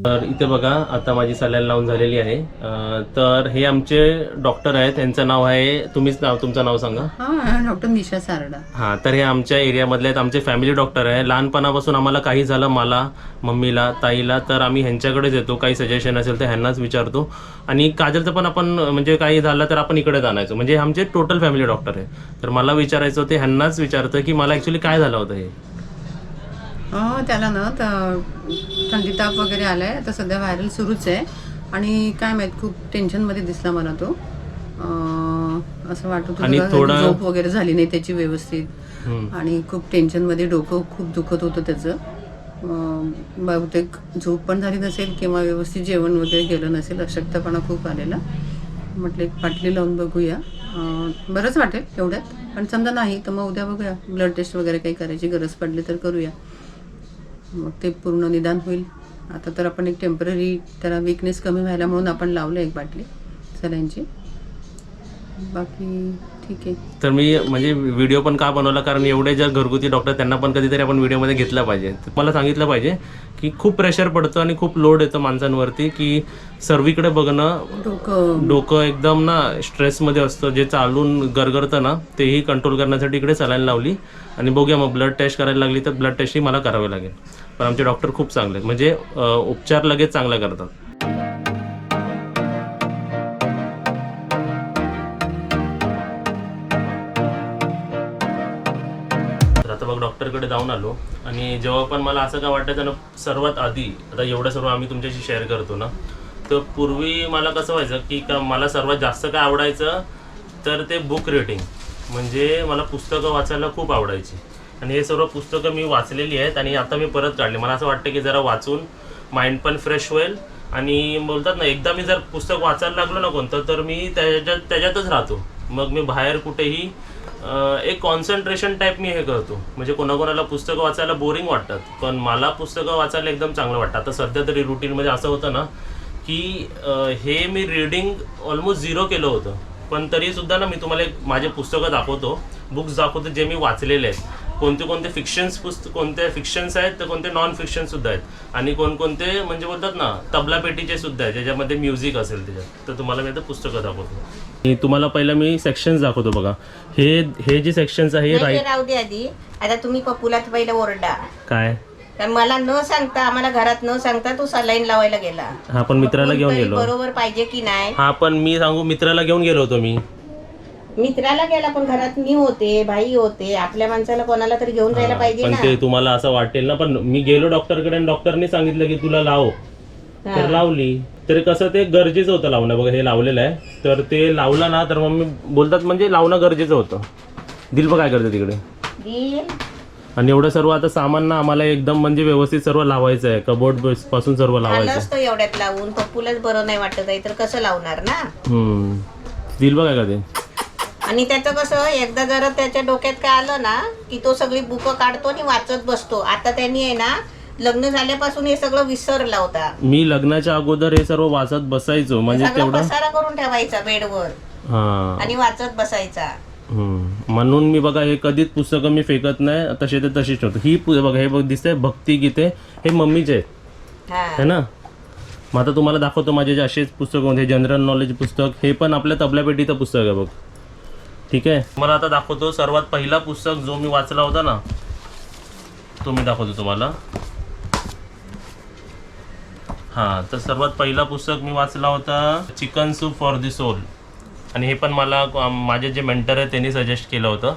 तर इथे बघा आता माझी सलाईन लावून झालेली आहे. तर हे आमचे डॉक्टर आहेत, त्यांचं नाव आहे, तुमचं नाव सांगा. हां, डॉक्टर निशा सारडा. हां, तर हे आमच्या एरियामधले आहेत, आमचे फॅमिली डॉक्टर आहे. लहानपणापासून आम्हाला काही झालं, मला, मम्मीला, ताईला, तर आम्ही ह्यांच्याकडेच येतो. काही सजेशन असेल तर ह्यांनाच विचारतो. आणि काजलचं पण आपण म्हणजे काही झालं तर आपण इकडेच आणायचो. म्हणजे आमचे टोटल फॅमिली डॉक्टर आहे. तर मला विचारायचं होतं, ह्यांनाच विचारतं की मला ॲक्च्युली काय झालं होतं हे. त्याला ना तर थंडी ताप वगैरे आलाय. आता सध्या व्हायरल सुरूच आहे आणि काय माहित खूप टेन्शनमध्ये दिसला मला तो. असं वाटत आणि होतं थोडा झोप वगैरे झाली नाही त्याची व्यवस्थित आणि खूप टेन्शनमध्ये डोकं खूप दुखत होतं त्याचं. बहुतेक झोप पण झाली नसेल किंवा व्यवस्थित जेवण वगैरे केलं नसेल. अशक्तपणा खूप आलेला. म्हटलं एक बाटली लावून बघूया, बरंच वाटेल एवढ्यात. पण समजा नाही तर मग उद्या बघूया, ब्लड टेस्ट वगैरे काही करायची गरज पडली तर करूया, मग ते पूर्ण निदान होईल. आता तर आपण एक टेम्पररी त्याला वीकनेस कमी व्हायला म्हणून आपण लावलं एक बाटली सलाईनची. बाकी ठीक आहे. तर मी म्हणजे व्हिडिओ पण का बनवला, कारण एवढे जर घरगुती डॉक्टर त्यांना पण कधीतरी आपण व्हिडिओमध्ये घेतला पाहिजे. मला सांगितलं पाहिजे की खूप प्रेशर पडतं आणि खूप लोड येतं माणसांवरती, की सर्वीकडे बघणं, डोकं एकदम ना स्ट्रेसमध्ये असतं. जे चालून गरगरतं ना तेही कंट्रोल करण्यासाठी इकडे सलाईन लावली. आणि बघूया मग ब्लड टेस्ट करायला लागली तर ब्लड टेस्टही मला करावे लागेल. पण आमचे डॉक्टर खूप चांगले आहेत, म्हणजे उपचार लगेच चांगला करतात. आता बघ डॉक्टरकडे जाऊन आलो आणि जेव्हा पण मला असं काय वाटायचं ना, सर्वात आधी आता एवढं सर्व आम्ही तुमच्याशी शेअर करतो ना, तर पूर्वी मला कसं व्हायचं की मला सर्वात जास्त काय आवडायचं तर ते बुक रीडिंग. म्हणजे मला पुस्तकं वाचायला खूप आवडायची आणि हे सर्व पुस्तकं मी वाचलेली आहेत आणि आता मी परत काढले. मला असं वाटतं की जरा वाचून माइंड पण फ्रेश होईल. आणि बोलतात ना, एकदा मी जर पुस्तक वाचायला लागलो ना कोणतं, तर मी त्याच्यातच राहतो. मग मी बाहेर कुठेही एक कॉन्सन्ट्रेशन टाईप मी हे करतो. म्हणजे कोणाकोणाला पुस्तकं वाचायला बोरिंग वाटतात, पण मला पुस्तकं वाचायला एकदम चांगलं वाटतं. आता सध्या तरी रुटीनमध्ये असं होतं ना की हे मी रीडिंग ऑलमोस्ट 0 केलं होतं, पण तरीसुद्धा ना मी तुम्हाला माझे पुस्तकं दाखवतो, बुक्स दाखवतो जे मी वाचलेले आहेत. कोणते कोणते कोणते फिक्शन्स आहेत तर कोणते नॉन फिक्शनसुद्धा आहेत. आणि कोणकोणते म्हणजे बोलतात ना तबलापेटीचे सुद्धा आहेत ज्याच्यामध्ये म्युझिक असेल त्याच्यात. तर तुम्हाला मी आता पुस्तकं दाखवतो. तुम्हाला पहिला मी सेक्शन्स दाखवतो बघा. हे जे सेक्शन्स आहे राहू दे आधी. आता तुम्ही पप्पूला पहिला ओरडा काय, मला न सांगता, आम्हाला घरात न सांगता तू सलाईन लावायला गेला. हा पण मित्राला घेऊन गेलो. बरोबर पाहिजे की नाही. हा पण मी सांगू, मित्राला घेऊन गेलो होतो मी. मित्राला गेला पण घरात मी होते, भाई होते, आपल्या माणसाला कोणाला तरी घेऊन जायला पाहिजे पण ना. ते तुम्हाला असं वाटेल ना, पण मी गेलो डॉक्टरकडे आणि डॉक्टरने सांगितलं की तुला लाव, तर लावली. तर कसं ते गरजेचं होतं लावणं. बघा हे लावलेलं आहे, तर ते लावलं ना तर मम्मी बोलतात म्हणजे लावणं गरजेचं होतं. दिल बघ काय करते तिकडे. आणि एवढं सर्व आता सामान ना आम्हाला एकदम म्हणजे व्यवस्थित सर्व लावायचं आहे. कबोर्ड पासून सर्व लावायचं असतं एवढ्यात लावून. पप्पूलाच बरं नाही वाटत आहे तर कसं लावणार ना. दिल बघ काय करते. आणि त्याचं कसं, एकदा जरा त्याच्या डोक्यात काय आलं ना की तो सगळी बुकं काढतो आणि वाचत बसतो. आता त्यांनी आहे ना लग्न झाल्यापासून हे सगळं विसरला होता. मी लग्नाच्या अगोदर हे सर्व वाचत बसायचो, म्हणजे तेवढं पसारा करून ठेवायचा बेडवर आणि वाचत बसायचा. म्हणून मी बघा हे कधीच पुस्तकं मी फेकत नाही, तसे ते तशीच ठेवतो. ही बघा हे बघ दिसतंय भक्ती गीते, हे मम्मीचे आहेत है ना. मग आता तुम्हाला दाखवतो माझे जे असेच पुस्तक होते, जनरल नॉलेज पुस्तक. हे पण आपल्या तबल्यापेटीचं पुस्तक आहे बघ. ठीक आहे, मला आता दाखवतो. सर्वात पहिला पुस्तक जो मी वाचला होता ना तो मी दाखवतो तुम्हाला. हां, तर सर्वात पहिला पुस्तक मी वाचला होता chicken soup for the soul. आणि हे पण मला माझे जे मेंटर आहे त्यांनी सजेस्ट केलं होतं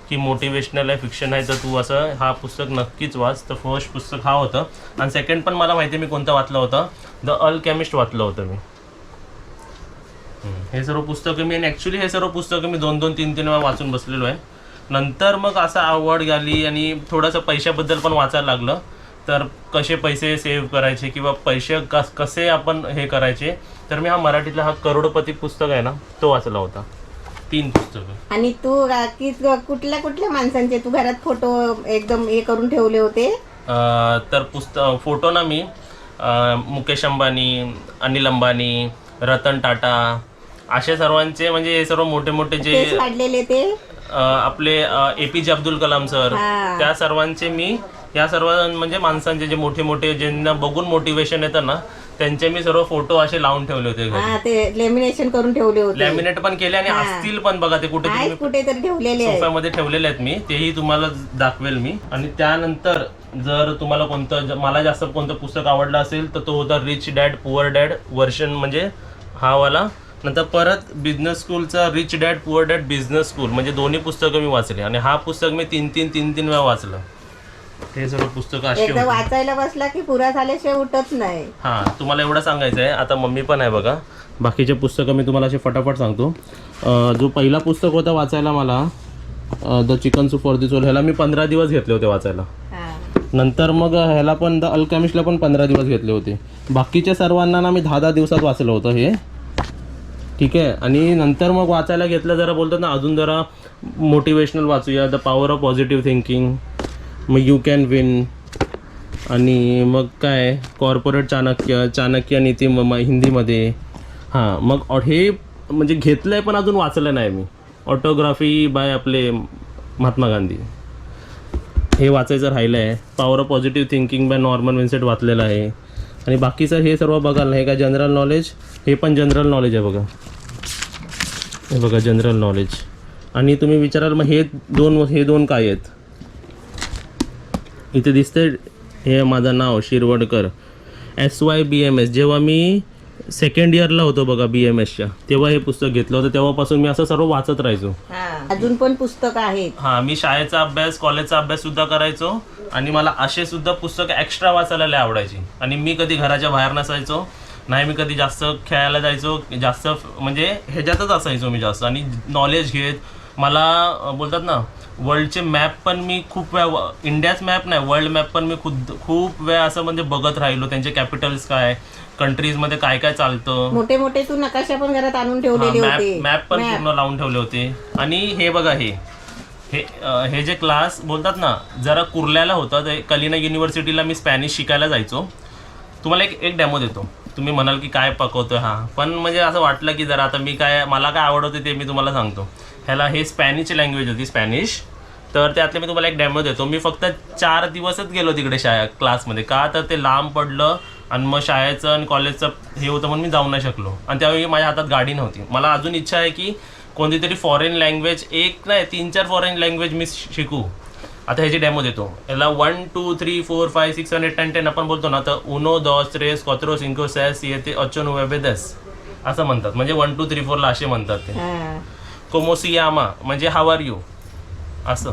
की मोटिवेशनल आहे, फिक्शन आहे, तर तू असं हा पुस्तक नक्कीच वाच. तर फर्स्ट पुस्तक हा होतं. आणि सेकंड पण मला माहिती आहे मी कोणतं वाचलं होतं, द अल्केमिस्ट वाचलं होतं मी. हे सर्व पुस्तकं मी, आणि ॲक्च्युली हे सर्व पुस्तकं मी 2-2, 3-3 वेळा वाचून बसलेलो आहे. नंतर मग असं आवड झाली आणि थोडंसं पैशाबद्दल पण वाचायला लागलं. तर कसे पैसे सेव्ह करायचे किंवा पैसे कसे आपण हे करायचे, तर मी हा मराठीतला हा करोडपती पुस्तक आहे ना तो वाचला होता. 3 पुस्तकं. आणि तू कुठल्या कुठल्या माणसांचे तू घरात फोटो एकदम हे करून ठेवले होते. तर फोटो ना मी मुकेश अंबानी, अनिल अंबानी, रतन टाटा अशा सर्वांचे, म्हणजे हे सर्व मोठे मोठे जे काढलेले ते आपले APJ अब्दुल कलाम सर, त्या सर्वांचे मी, या सर्व म्हणजे माणसांचे जे मोठे मोठे ज्यांना बघून मोटिवेशन येतं ना त्यांचे मी सर्व फोटो असे लावून ठेवले होते घरी. हा ते लॅमिनेशन करून ठेवले होते, लॅमिनेट पण केले आणि असतील पण बघा ते कुठे आहेत कुठेतरी ठेवलेले आहेत. सोफ्यामध्ये ठेवलेले आहेत मी, तेही तुम्हाला दाखवेल मी. आणि त्यानंतर जर तुम्हाला मला जास्त कोणतं पुस्तक आवडलं असेल तर तो होता rich dad poor dad version, म्हणजे हा वाला. नंतर परत बिझनेस स्कूलचा rich dad poor dad business school, म्हणजे दोन्ही पुस्तकं मी वाचले. आणि हा पुस्तक मी तीन वेळा वाचलं. हे सर्व पुस्तकं अशी एकदा होती. वाचायला बसला की पुरा झाल्याशिवाय उठत नाही. हां, तुम्हाला एवढं सांगायचं आहे. आता मम्मी पण आहे बघा. बाकीचे पुस्तकं मी तुम्हाला असे फटाफट सांगतो. जो पहिला पुस्तक होता वाचायला मला, the chicken soup for the soul, ह्याला मी 15 दिवस घेतले होते वाचायला. नंतर मग ह्याला पण द अल्केमिस्टला पण 15 दिवस घेतले होते. बाकीच्या सर्वांना ना मी 10 दिवसात वाचलं होतं हे, ठीक आहे. आणि नंतर मग वाचायला घेतलं, जरा बोलतात ना अजून जरा मोटिवेशनल वाचूया, the power of positive thinking, मग यू कॅन विन, आणि मग काय कॉर्पोरेट चाणक्य नीती हिंदीमध्ये. हां, मग हे म्हणजे घेतलं आहे पण अजून वाचलं नाही मी. ऑटोग्राफी बाय आपले महात्मा गांधी हे वाचायचं राहिलं आहे. Power of positive thinking by Norman Vincent वाचलेलं आहे. आणि बाकीचं हे सर्व बघाल, हे काय जनरल नॉलेज, हे पण जनरल नॉलेज आहे बघा. हे बघा जनरल नॉलेज. आणि तुम्ही विचाराल मग हे दोन काय आहेत, इथे दिसते, हे माझं नाव शिरवडकर, SYBMS. जेव्हा मी सेकंड इयरला होतो बघा BMSच्या, तेव्हा हे पुस्तक घेतलं होतं. तेव्हापासून मी असं सर्व वाचत राहायचो. अजून पण पुस्तक आहेत. हां, मी शाळेचा अभ्यास कॉलेजचा अभ्यास सुद्धा करायचो. आणि मला असे सुद्धा पुस्तकं एक्स्ट्रा वाचायला लय आवडायची. आणि मी कधी घराच्या बाहेर नसायचो नाही, मी कधी जास्त खेळायला जायचो, जास्त म्हणजे ह्याच्यातच असायचो मी जास्त. आणि नॉलेज घेत मला बोलतात ना वर्ल्डचे मॅप पण मी खूप वेळा, इंडियाच मॅप नाही वर्ल्ड मॅप पण मी खूप वेळा असं म्हणजे बघत राहिलो. त्यांचे कॅपिटल्स काय, कंट्रीजमध्ये काय काय चालतं, मोठे मोठे तू नकाशा पण घरात आणून ठेवलेले होते. मॅप पण पूर्ण लावून ठेवले होते. आणि हे बघा हे जे क्लास बोलतात ना जरा कुर्ल्याला होतं, ते कलिना युनिव्हर्सिटीला मी स्पॅनिश शिकायला जायचो. तुम्हाला एक डेमो देतो. तुम्ही म्हणाल की काय पकवतोय हा, पण म्हणजे असं वाटलं की जरा आता मला काय आवडतं ते मी तुम्हाला सांगतो. ह्याला हे स्पॅनिशची लँग्वेज होती, स्पॅनिश. तर त्यातले मी तुम्हाला एक डेमो देतो. मी फक्त 4 दिवसच गेलो तिकडे क्लासमध्ये. का तर ते लांब पडलं आणि मग शाळेचं आणि कॉलेजचं हे होतं म्हणून मी जाऊ नाही शकलो. आणि त्यावेळी माझ्या हातात गाडी नव्हती. मला अजून इच्छा आहे की कोणती तरी फॉरेन लँग्वेज, 3-4 फॉरेन लँग्वेज मी शिकू. आता ह्याची डेमो देतो. याला 1 2 3 4 5 6 7 8 9 10 आपण बोलतो ना, तर 1 2 3 4 5 6 7 8 9 10 असं म्हणतात. म्हणजे 1 2 3 4 ला असे म्हणतात ते. कोमोसियामा म्हणजे हाव आर यू असं.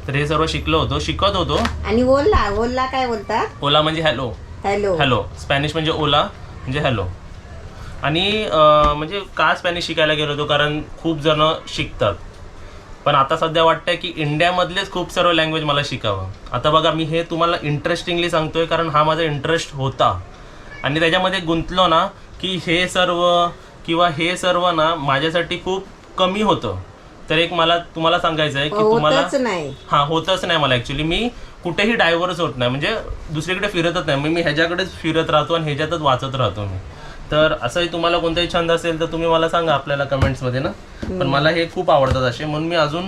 तर हे सर्व शिकत होतो. आणि ओला काय बोलतात? ओला म्हणजे हॅलो. हॅलो स्पॅनिश म्हणजे ओला म्हणजे हॅलो. आणि म्हणजे का स्पॅनिश शिकायला गेलो होतो, कारण खूप जण शिकतात. पण आता सध्या वाटतंय की इंडियामधलेच खूप सर्व लँग्वेज मला शिकावं. आता बघा मी हे तुम्हाला इंटरेस्टिंगली सांगतोय, कारण हा माझा इंटरेस्ट होता. आणि त्याच्यामध्ये गुंतलो ना की हे सर्व ना माझ्यासाठी खूप कमी होतं. तर एक मला तुम्हाला सांगायचं आहे की तुम्हाला होतच नाही मला. ॲक्च्युली मी कुठेही डायव्हर्स होत नाही, म्हणजे दुसरीकडे फिरतच नाही. मी ह्याच्याकडेच फिरत राहतो आणि ह्याच्यातच वाचत राहतो मी. तर असंही तुम्हाला कोणताही छंद असेल तर तुम्ही मला सांगा आपल्याला कमेंट्समध्ये ना. पण मला हे खूप आवडतात असे. म्हणून मी अजून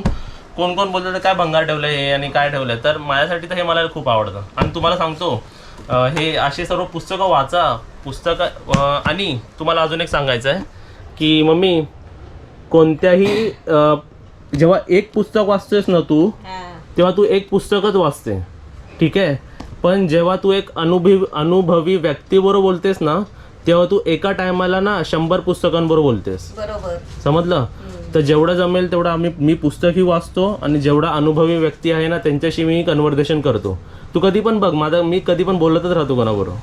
कोण बोलतो काय भंगार ठेवलं हे आणि काय ठेवलं, तर माझ्यासाठी तर हे मला खूप आवडतं. आणि तुम्हाला सांगतो हे असे सर्व पुस्तकं वाचा. आणि तुम्हाला अजून एक सांगायचं आहे की मम्मी, कोणत्याही जेव्हा एक पुस्तक वाचतेस ना तू, तेव्हा तू एक पुस्तकच वाचते, ठीक आहे. पण जेव्हा तू एक अनुभवी व्यक्तीबरोबर बोलतेस ना, तेव्हा तू एका टायमाला ना 100 पुस्तकांबरोबर बोलतेस. बरोबर, समजलं? तर जेवढं जमेल तेवढं मी पुस्तकही वाचतो आणि जेवढा अनुभवी व्यक्ती आहे ना त्यांच्याशी मी कन्व्हर्सेशन करतो. तू कधी पण बघ मी कधी पण बोलतच राहतो कोणाबरोबर.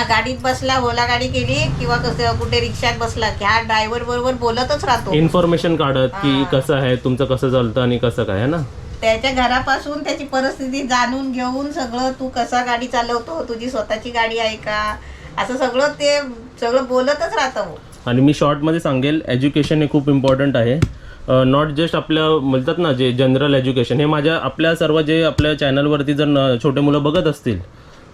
गाडीत बसला, ओला गाडी केली किंवा कसं कुठे रिक्षात बसला की हा ड्रायव्हर बरोबर बोलतच राहतो, इन्फॉर्मेशन काढत की कसं आहे तुमचं, कसं चालतं आणि कसं काय आहे ना. त्याच्या घरापासून त्याची परिस्थिती जाणून घेऊन सगळं, तू कसा गाडी चालवतो, तुझी स्वतःची गाडी आहे का, असं सगळं बोलतच राहतं. आणि मी शॉर्टमध्ये सांगेल, एज्युकेशन हे खूप इम्पॉर्टंट आहे. नॉट जस्ट आपलं म्हणतात ना जे जनरल एज्युकेशन, हे आपल्या सर्व जे आपल्या चॅनलवरती जर छोटे मुलं बघत असतील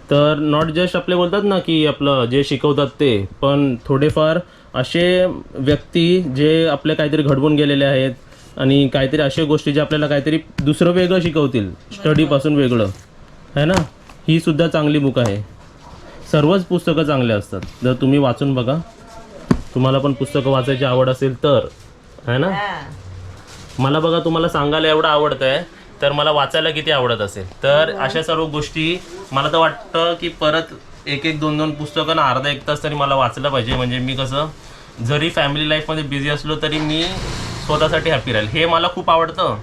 तर नॉट जस्ट आपले बोलतात ना की आपलं जे शिकवतात ते, पण थोडेफार असे व्यक्ती जे आपले काहीतरी घडवून गेलेले आहेत आणि काहीतरी अशा गोष्टी जे आपल्याला काहीतरी दुसरं वेगळं शिकवतील, स्टडीपासून वेगळं आहे ना. ही सुद्धा चांगली बुक आहे. सर्वच पुस्तकं चांगले असतात. जर तुम्ही वाचून बघा, तुम्हाला पण पुस्तकं वाचायची आवड असेल तर, है ना. हा. मला बघा तुम्हाला सांगायला एवढं आवडतं आहे, तर मला वाचायला किती आवडत असेल. तर अशा सर्व गोष्टी मला तर वाटतं की परत एक एक दोन दोन पुस्तकं ना अर्धा एक तास तरी मला वाचलं पाहिजे. म्हणजे मी कसं जरी फॅमिली लाईफमध्ये बिझी असलो तरी मी स्वतःसाठी हॅपी राहील. हे मला खूप आवडतं,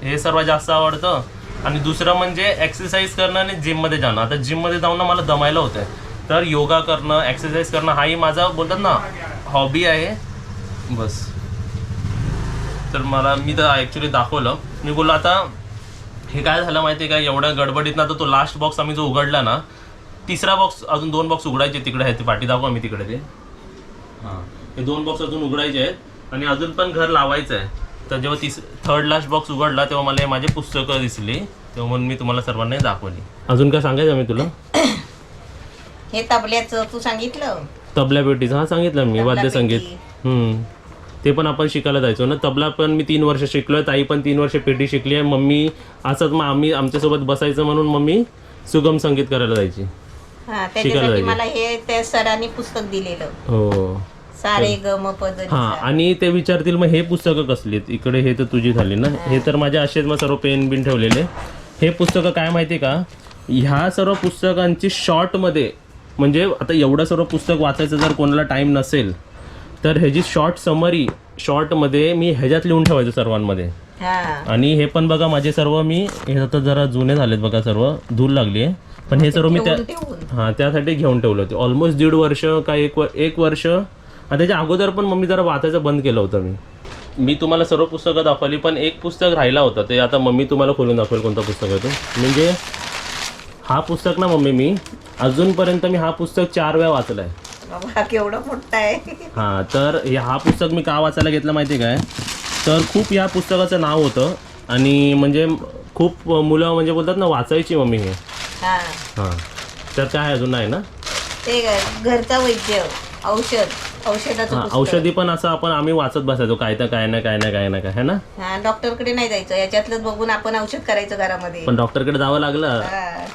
हे सर्वात जास्त आवडतं. आणि दुसरं म्हणजे एक्सरसाइज करणं आणि जिममध्ये जाणं. आता जिममध्ये जाऊन ना मला दमायला होतं आहे, तर योगा करणं, एक्सरसाइज करणं हाही माझा बोलतात ना हॉबी आहे बस. तर मी तर ॲक्च्युली दाखवलं. मी बोललो आता हे काय झालं माहिती आहे का, एवढ्या गडबडीत ना तर तो लास्ट बॉक्स आम्ही जो उघडला ना, तिसरा बॉक्स अजून 2 बॉक्स उघडायचे तिकडे आहे, ते पाठी दाखवा मी तिकडे ते. हां, हे 2 बॉक्स अजून उघडायचे आहेत आणि अजून पण घर लावायचं आहे. तर जेव्हा थर्ड लास्ट बॉक्स उघडला तेव्हा मला माझे पुस्तकं दिसली, तेव्हा म्हणून मी तुम्हाला सर्वांना दाखवली. अजून काय सांगायचं मी तुला? हे तबल्याचं तू सांगितलं, तबला पेटीचं हा सांगितलं मी, तबला वाद्यसंगीत. पेटी. ते पण आपण शिकायला जायचो ना. तबला पण मी 3 वर्ष शिकलोय, ताई पण 3 वर्ष पेटी शिकली आहे. मम्मी असंच मग आमच्यासोबत बसायचं म्हणून मम्मी सुगम संगीत करायला जायची. हा, त्याच्यासाठी मला हे त्या सरांनी पुस्तक दिलेलं, हो. सारे गम पद. हां, आणि ते विचारतील मग हे पुस्तकं कसली आहेत इकडे, हे तर तुझी झाली ना. हे तर माझ्या असेच मग सर्व पेन बिन ठेवलेले. हे पुस्तकं काय माहिती आहे का, ह्या सर्व पुस्तकांची शॉर्टमध्ये, म्हणजे आता एवढं सर्व पुस्तक वाचायचं जर कोणाला टाईम नसेल तर ह्याची शॉर्ट समरी शॉर्टमध्ये मी ह्याच्यात लिहून ठेवायचं सर्वांमध्ये. हा. आणि हे पण बघा माझे सर्व हे आता जरा जुने झालेत बघा, सर्व धूल लागली आहे, पण हे सर्व मी ठेवून. त्यासाठी घेऊन ठेवलं होते. ऑलमोस्ट 1.5 वर्ष का एक वर्ष. आणि त्याच्या अगोदर पण मम्मी जरा वाचायचं बंद केलं होतं. मी तुम्हाला सर्व पुस्तकं दाखवली, पण एक पुस्तक राहिला होता, ते आता मम्मी तुम्हाला खोलून दाखवेल कोणतं पुस्तक आहे ते. म्हणजे हा पुस्तक ना मम्मी, मी अजूनपर्यंत हा पुस्तक 4 वेळा वाचलं आहे. बाबा केवढं मोठं आहे. हां, तर हा पुस्तक मी का वाचायला घेतलं माहिती आहे काय, तर खूप या पुस्तकाचं नाव होतं आणि म्हणजे खूप मुलं म्हणजे बोलतात ना वाचायची मम्मी हे. हा. हां, तर काय अजून नाही ना ते घरचा वैद्य, औषधाचं पुस्तक. औषधी पण असं आम्ही वाचत बसायचो, काय तर काय ना है ना. हा, डॉक्टरकडे नाही जायचं, याच्यातलंच बघून आपण औषध करायचं घरामध्ये. पण डॉक्टरकडे जावं लागलं. हा.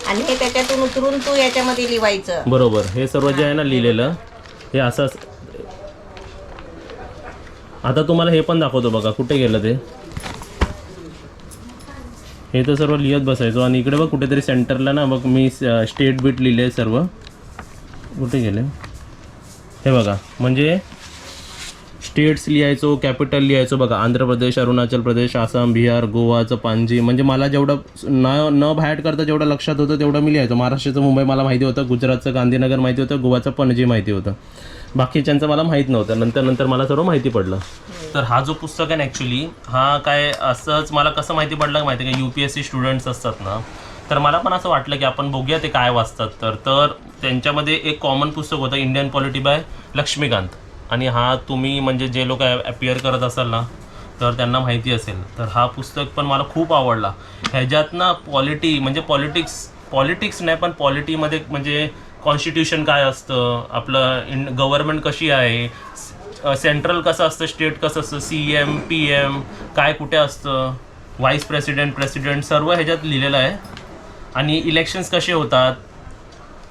आणि हे त्याच्यातून उतरून तू याच्यामध्ये लिहायचं. बरोबर. हे सर्व जे आहे ना लिहिलेलं, हे असं. आता तुम्हाला हे पण दाखवतो बघा, कुठे गेलं ते. हे तर सर्व लिहत बसायचो आणि इकडे बघ कुठेतरी सेंटरला ना बघ मी स्टेट बीट लिहिले सर्व. कुठे गेले हे बघा, म्हणजे स्टेट्स लिहायचो, कॅपिटल लिहायचो बघा. आंध्र प्रदेश, अरुणाचल प्रदेश, आसाम, बिहार, गोवाचं पांजी. म्हणजे मला जेवढं न बाहेर करता जेवढं लक्षात होतं तेवढं मी लिहायचो. महाराष्ट्राचं मुंबई मला माहिती होतं, गुजरातचं गांधीनगर माहिती होतं, गोवाचं पणजी माहिती होतं, बाकीच्यांचं मला माहीत नव्हतं. नंतर मला सर्व माहिती पडलं. तर हा जो पुस्तक आहे ना ॲक्च्युली, हा काय असंच मला कसं माहिती पडलं माहिती आहे का, UPSC स्टुडंट्स असतात ना, तर मला पण असं वाटलं की आपण बघूया ते काय वाचतात. तर त्यांच्यामध्ये एक कॉमन पुस्तक होतं, इंडियन पॉलिटी बाय लक्ष्मीकांत. आणि हा तुम्ही म्हणजे जे लोक अपिअर करत असाल ना तर त्यांना माहिती असेल. तर हा पुस्तक पण मला खूप आवडला. ह्याच्यात ना म्हणजे पॉलिटिक्स नाही, पण पॉलिटीमध्ये म्हणजे कॉन्स्टिट्यूशन काय असतं, आपलं गव्हर्नमेंट कशी आहे, सेंट्रल कसं असतं, स्टेट कसं असतं, CM PM काय कुठे असतं, व्हाईस प्रेसिडेंट सर्व ह्याच्यात लिहिलेलं आहे. आणि इलेक्शन्स कसे होतात,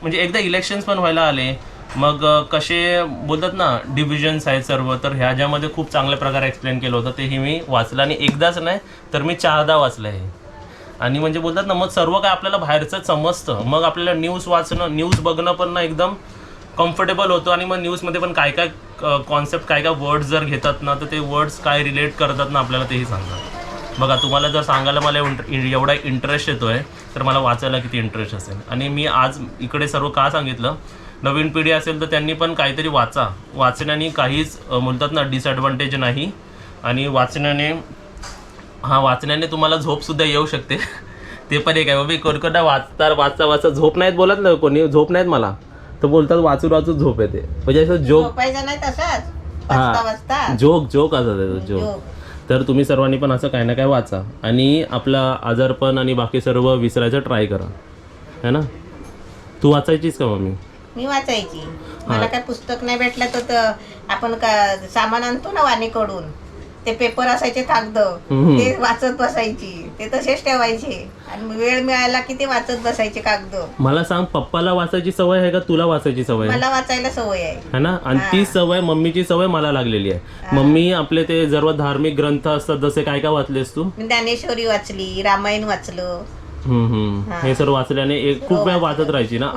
म्हणजे एकदा इलेक्शन्स पण व्हायला आले मग कसे बोलतात ना डिव्हिजन्स आहेत सर्व, तर ह्याच्यामध्ये खूप चांगल्या प्रकारे एक्सप्लेन केलं होतं. तेही मी वाचलं आणि एकदाच नाही तर मी 4दा वाचलं आहे. आणि म्हणजे बोलतात ना मग सर्व काय आपल्याला बाहेरचं समजतं, मग आपल्याला न्यूज बघणं पण ना एकदम कम्फर्टेबल होतं. आणि मग न्यूजमध्ये पण काय कॉन्सेप्ट काय वर्ड्स जर घेतात ना तर ते वर्ड्स काय रिलेट करतात ना आपल्याला तेही सांगतात. बघा तुम्हाला जर सांगायला मला एवढा इंटरेस्ट येतो आहे तर मला वाचायला किती इंटरेस्ट असेल. आणि मी आज इकडे सर्व का सांगितलं, नवीन पिढी असेल तर त्यांनी पण काहीतरी वाचण्याने काहीच बोलतात ना डिसएडव्हान्टेज नाही. आणि वाचण्याने तुम्हाला झोपसुद्धा येऊ शकते. ते पण एक आहे बाबा, कोणकोणा वाचता झोप नाहीत बोलत ना कोणी, झोप नाहीत मला तर बोलतात वाचून झोप येते. म्हणजे असं जोक नाही तसाच जोक असं जोक. तर तुम्ही सर्वांनी पण असं काही ना काय वाचा आणि आपला आजारपण आणि बाकी सर्व विसरायचं ट्राय करा, है ना. तू वाचायचीच का मम्मी? मी वाचायची. मला काय पुस्तक नाही भेटलं तर आपण सामान आणतो ना वाणीकडून, ते पेपर असायचे कागद, ते वाचत बसायची, ते तसेच ठेवायचे आणि वेळ मिळाला की ते वाचत बसायचे कागद. मला सांग, पप्पाला वाचायची सवय आहे का तुला वाचायची सवय आहे? मला वाचायला सवय आहे. है ना. आणि ती सवय, मम्मीची सवय मला लागलेली आहे. मम्मी आपले ते सर्व धार्मिक ग्रंथ असतात, जसे काय काय वाचलेस तू? मी ज्ञानेश्वरी वाचली, रामायण वाचलं. हे सर्व वाचल्याने एक खूप वेळ वाचत राहायची ना.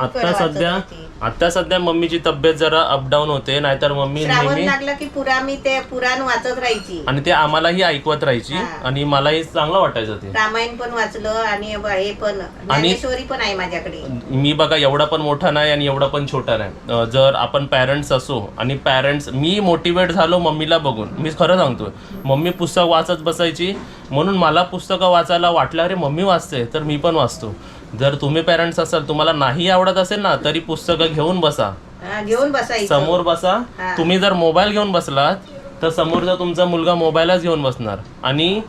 आता सध्या मम्मीची तब्येत जरा अपडाऊन होते, नाहीतर मम्मी श्रावण नेहमी, लागलं की मी ते पुराण वाचत राहायची आणि ते आम्हालाही ऐकवत राहायची आणि मलाही चांगलं वाटायचं ते. रामायण पण वाचलं आणि हे पण ज्ञानेश्वरी पण आहे माझ्याकडे. मी बघा एवढा पण मोठा नाही आणि एवढा पण छोटा नाही. जर आपण पॅरेंट्स असो आणि मी मोटिवेट झालो मम्मीला बघून. मी खरं सांगतो, मम्मी पुस्तक वाचत बसायची, म्हणून मला पुस्तकं वाचायला वाटलं अरे मम्मी वाचते तर मी पण वाचतो. जर तुम्ही पॅरेंट्स असाल, तुम्हाला नाही आवडत असेल ना, तरी पुस्तकं घेऊन बसा, घेऊन बसायचं, समोर बसा. तुम्ही जर मोबाईल घेऊन बसलात तर समोरचा तुमचा मुलगा मोबाईलच घेऊन बसणार. आणि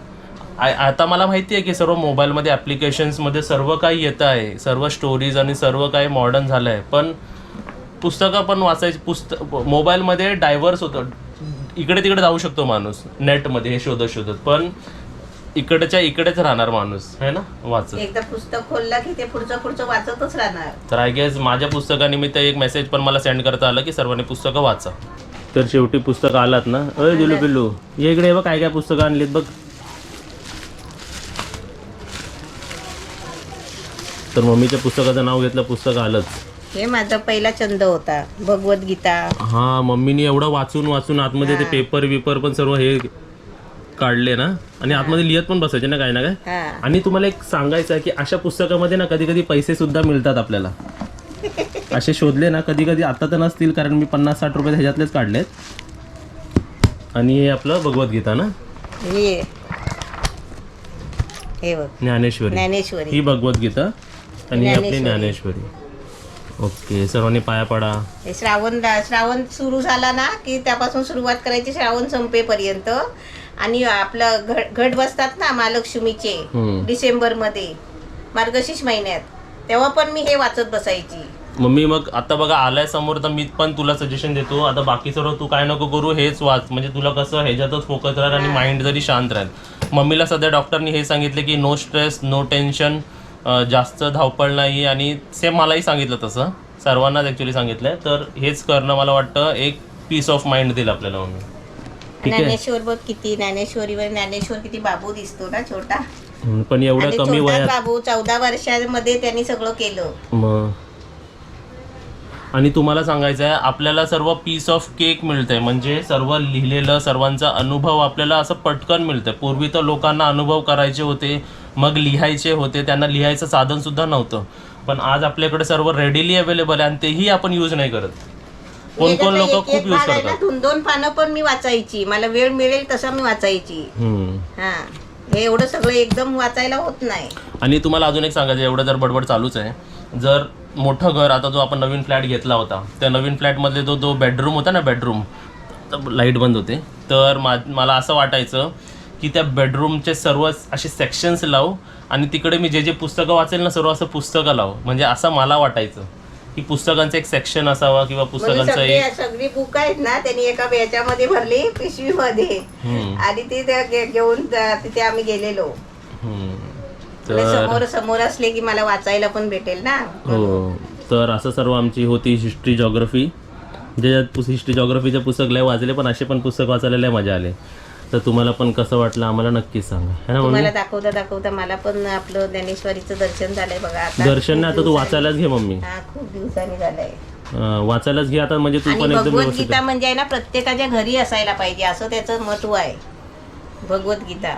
आता मला माहिती आहे की सर्व मोबाईलमध्ये ॲप्लिकेशन्समध्ये सर्व काही येतं आहे, सर्व स्टोरीज आणि सर्व काही मॉडर्न झालं आहे. पण पुस्तकं पण वाचायची. मोबाईलमध्ये डायव्हर्स होतं, इकडे तिकडे जाऊ शकतो माणूस नेटमध्ये हे शोधत, पण इकडेच राहणार माणूस, है ना, वाचत. एकदा पुस्तक खोललं की ते पुढचं वाचतच राहणार. तर आय गेस माझ्या पुस्तकानिमित्त एक मेसेज पण मला सेंड करता आलं की सर्वांनी पुस्तकं वाचा. तर शेवटी पुस्तकं आलात ना. अय जुलू पिल्लू, ये इकडे बघ काय काय पुस्तकं आणलीत बघ. तर मम्मीच्या पुस्तकाचं नाव घेतलं, पुस्तक आलंच. हे माझा पहिला छंद होता, भगवद्गीता. हा, मम्मीने एवढं वाचून आतमध्ये ते पेपर पण सर्व हे काढले ना, आणि आतमध्ये लिहित पण बसायचे ना काय ना काय. आणि तुम्हाला एक सांगायचं आहे की अशा पुस्तकामध्ये ना कधी कधी पैसे सुद्धा मिळतात आपल्याला. असे शोधले ना कधी कधी, आता तर नसतील कारण मी 50-60 रुपये ह्याच्यातलेच काढलेत. आणि हे आपलं भगवद्गीता ना, हे बघ ज्ञानेश्वरी, ही भगवद्गीता आणि आपली ज्ञानेश्वरी. ओके, सर्वांनी पाया पडा. श्रावण सुरू झाला ना की त्यापासून सुरुवात करायची श्रावण संपेपर्यंत. आणि आपलं घट बसतात ना महालक्ष्मीचे डिसेंबर मध्ये, मार्गशीर्ष महिन्यात, तेव्हा पण मी हे वाचत बसायची. मम्मी मग आता बघा आलाय समोर, तर मी पण तुला सजेशन देतो, आता बाकी सर्व तू काय नको करू, हेच वाच. म्हणजे तुला कसं ह्याच्यातच फोकस राहील आणि माइंड जरी शांत राहील. मम्मीला सध्या डॉक्टरनी हे सांगितले की नो स्ट्रेस, नो टेन्शन, जास्त धावपळ नाही. आणि सेम मलाही सांगितलं, तसं सर्वांनाच ॲक्च्युली सांगितलंय. तर हेच करणं मला वाटतं एक पीस ऑफ माइंड देईल आपल्याला मम्मी. ज्ञानेश्वर बघ किती, ज्ञानेश्वर किती बाबू दिसतो ना, छोटा. पण एवढ्या कमी वयात बाबू 14 वर्षांमध्ये त्यांनी सगळं केलं. मग आणि तुम्हाला सांगायचं आहे, आपल्याला सर्व पीस ऑफ केक मिळतंय. म्हणजे सर्व लिहिलेलं, सर्वांचा अनुभव आपल्याला असं पटकन मिळतंय. पूर्वी तर लोकांना अनुभव करायचे होते, मग लिहायचे होते, त्यांना लिहायचं साधन सुद्धा नव्हतं. पण आज आपल्याकडे सर्व रेडीली अवेलेबल आहे आणि तेही आपण यूज नाही करत. कोण लोक खूप यूज करतात. 2-2 पानं पण मी वाचायची, मला वेळ मिळेल तसं मी वाचायची. हे एवढं सगळं एकदम वाचायला होत नाही. आणि तुम्हाला अजून एक सांगायचं, एवढं जर बडबड चालूच आहे, जर मोठं घर, आता जो आपण नवीन फ्लॅट घेतला होता, त्या नवीन फ्लॅटमधले जो बेडरूम होता ना, बेडरूम लाईट बंद होते, तर मला असं वाटायचं की त्या बेडरूमचे सर्व असे सेक्शन्स लावू आणि तिकडे मी जे पुस्तकं वाचेल ना सर्व असं पुस्तकं लावू. म्हणजे असं मला वाटायचं की पुस्तकांचं एक सेक्शन असावा किंवा पुस्तकांचं एक, सगळी बुक आहेत ना त्यांनी एका याच्यामध्ये भरली, पिशवीमध्ये, आणि ती घेऊन तिथे आम्ही गेलेलो. समोर असले की मला वाचायला पण भेटेल ना. हो, तर असं सर्व आमची होती हिस्ट्री जॉग्रफी. ज्याच्यात हिस्ट्री जॉग्रफीचे पुस्तक लय वाचले, पण असे पण पुस्तक वाचायला लय मजा आले. तर तुम्हाला पण कसं वाटलं आम्हाला नक्कीच सांगा, है ना. तुम्हाला दाखवता मला पण आपलं ज्ञानेश्वरीचं दर्शन झालंय बघा. आता दर्शन नाही, आता तू वाचायलाच घे मम्मी. खूप दिवसांनी झालंय, वाचायलाच घे आता. म्हणजे तू पण एकदम भगवद्गीता म्हणजे आहे ना प्रत्येकाच्या घरी असायला पाहिजे, असं त्याचं महत्व आहे. भगवद्गीता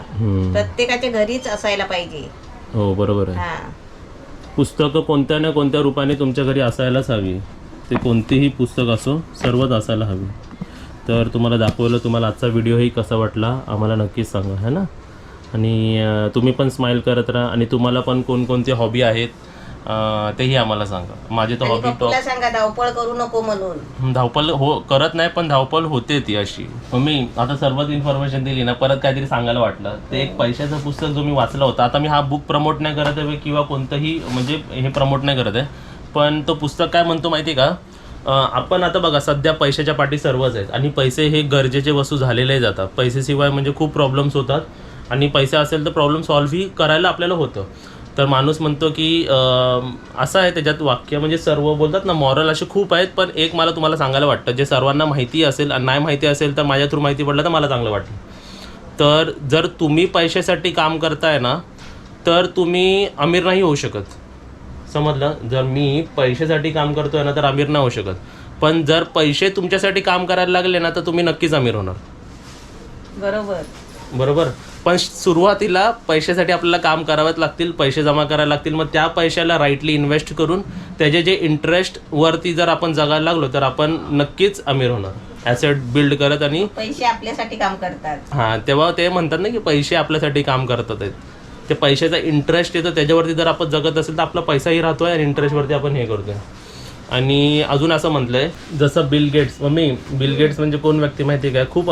प्रत्येकाच्या घरीच असायला पाहिजे. हो, बरोबर आहे. पुस्तकं कोणत्या ना कोणत्या रूपाने तुमच्या घरी असायलाच हवी. ते कोणतेही पुस्तक असो, सर्वच असायला हवी. तर तुम्हाला दाखवलं. तुम्हाला आजचा व्हिडिओही कसा वाटला आम्हाला नक्कीच सांगा, है ना. आणि तुम्ही पण स्माइल करत राहा. आणि तुम्हाला पण कोणकोणते हॉबी आहेत तेही आम्हाला सांगा. माझे तर हॉबी तुला सांगा धावपळ करू नको म्हणून. धावपळ करत नाही, पण धावपळ होते ती अशी. मी आता सर्वच इन्फॉर्मेशन दिली ना, परत काहीतरी सांगायला वाटलं. ते एक पैशाचं पुस्तक जो मी वाचलं होतं, आता मी हा बुक प्रमोट नाही करत आहे किंवा कोणतंही म्हणजे हे प्रमोट नाही करत आहे, पण तो पुस्तक काय म्हणतो माहिती का, आपण आता बघा सध्या पैशाच्या पाठी सर्वच आहेत आणि पैसे हे गरजेचे वस्तू झालेले जातात. पैसेशिवाय म्हणजे खूप प्रॉब्लेम्स होतात आणि पैसे असेल तर प्रॉब्लेम सॉल्व्हही करायला आपल्याला होतं. तर माणूस म्हणतो की असं आहे त्याच्यात वाक्य, म्हणजे सर्व बोलतात ना मॉरल असे खूप आहेत, पण एक मला तुम्हाला सांगायला वाटतं, जे सर्वांना माहिती असेल आणि नाही माहिती असेल तर माझ्या थ्रू माहिती पडलं तर मला चांगलं वाटलं. तर जर तुम्ही पैशासाठी काम करताय ना तर तुम्ही अमीर नाही होऊ शकत, समजलं. जर मी पैशासाठी काम करतोय ना तर अमीर नाही होऊ शकत, पण जर पैसे तुमच्यासाठी काम करायला लागले ना तर तुम्ही नक्कीच अमीर होणार. बरोबर. पण सुरुवातीला पैशासाठी आपल्याला काम करावंच लागतील, पैसे जमा करायला लागतील. मग त्या पैशाला राईटली इन्व्हेस्ट करून त्याचे जे इंटरेस्टवरती जर आपण जगायला लागलो तर आपण नक्कीच अमीर होणार, ॲसेट बिल्ड करत. आणि पैसे आपल्यासाठी काम करतात. हां, तेव्हा ते म्हणतात ना की पैसे आपल्यासाठी काम करतात आहेत. ते पैशाचा इंटरेस्ट येतो, त्याच्यावरती जर आपण जगत असेल तर आपला पैसाही राहतो आहे आणि इंटरेस्टवरती आपण हे करतो आहे. आणि अजून असं म्हटलं आहे जसं बिल गेट्स, बिल गेट्स म्हणजे कोण व्यक्ती माहिती आहे का, खूप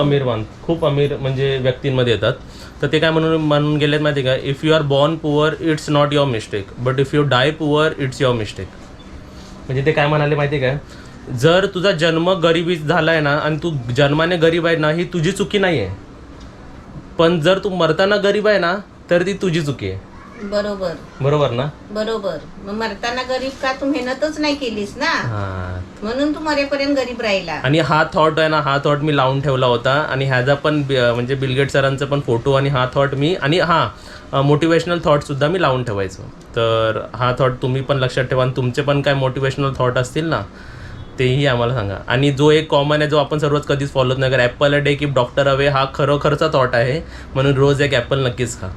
अमीर म्हणजे व्यक्तींमध्ये येतात. तर ते काय म्हणून गेलेत माहिती आहे का, if you are born poor it's not your mistake, but if you die poor it's your mistake. म्हणजे ते काय म्हणाले माहिती आहे का, जर तुझा जन्म गरिबीत झाला आहे ना आणि तू जन्माने गरीब आहे ना, ही तुझी चुकी नाही आहे, पण जर तू मरताना गरीब आहे ना तर ती तुझी चुकी आहे. बरोबर ना. मग मरताना गरीब का, तू मेहनतच नाही केलीस ना, हां, म्हणून तू मरेपर्यंत गरीब राहिला. आणि हा थॉट आहे ना, हा थॉट मी लावून ठेवला होता आणि ह्याचा पण म्हणजे बिल गेट्स सरांचा पण फोटो आणि हा थॉट मी, आणि मोटिवेशनल थॉटसुद्धा मी लावून ठेवायचो. तर हा थॉट तुम्ही पण लक्षात ठेवा आणि तुमचे पण काय मोटिवेशनल थॉट असतील ना तेही आम्हाला सांगा. आणि जो एक कॉमन आहे जो आपण सर्वच कधीच फॉलो नाही करत, apple a day keep doctor away, हा खरोखरचा थॉट आहे, म्हणून रोज एक ॲपल नक्कीच खा.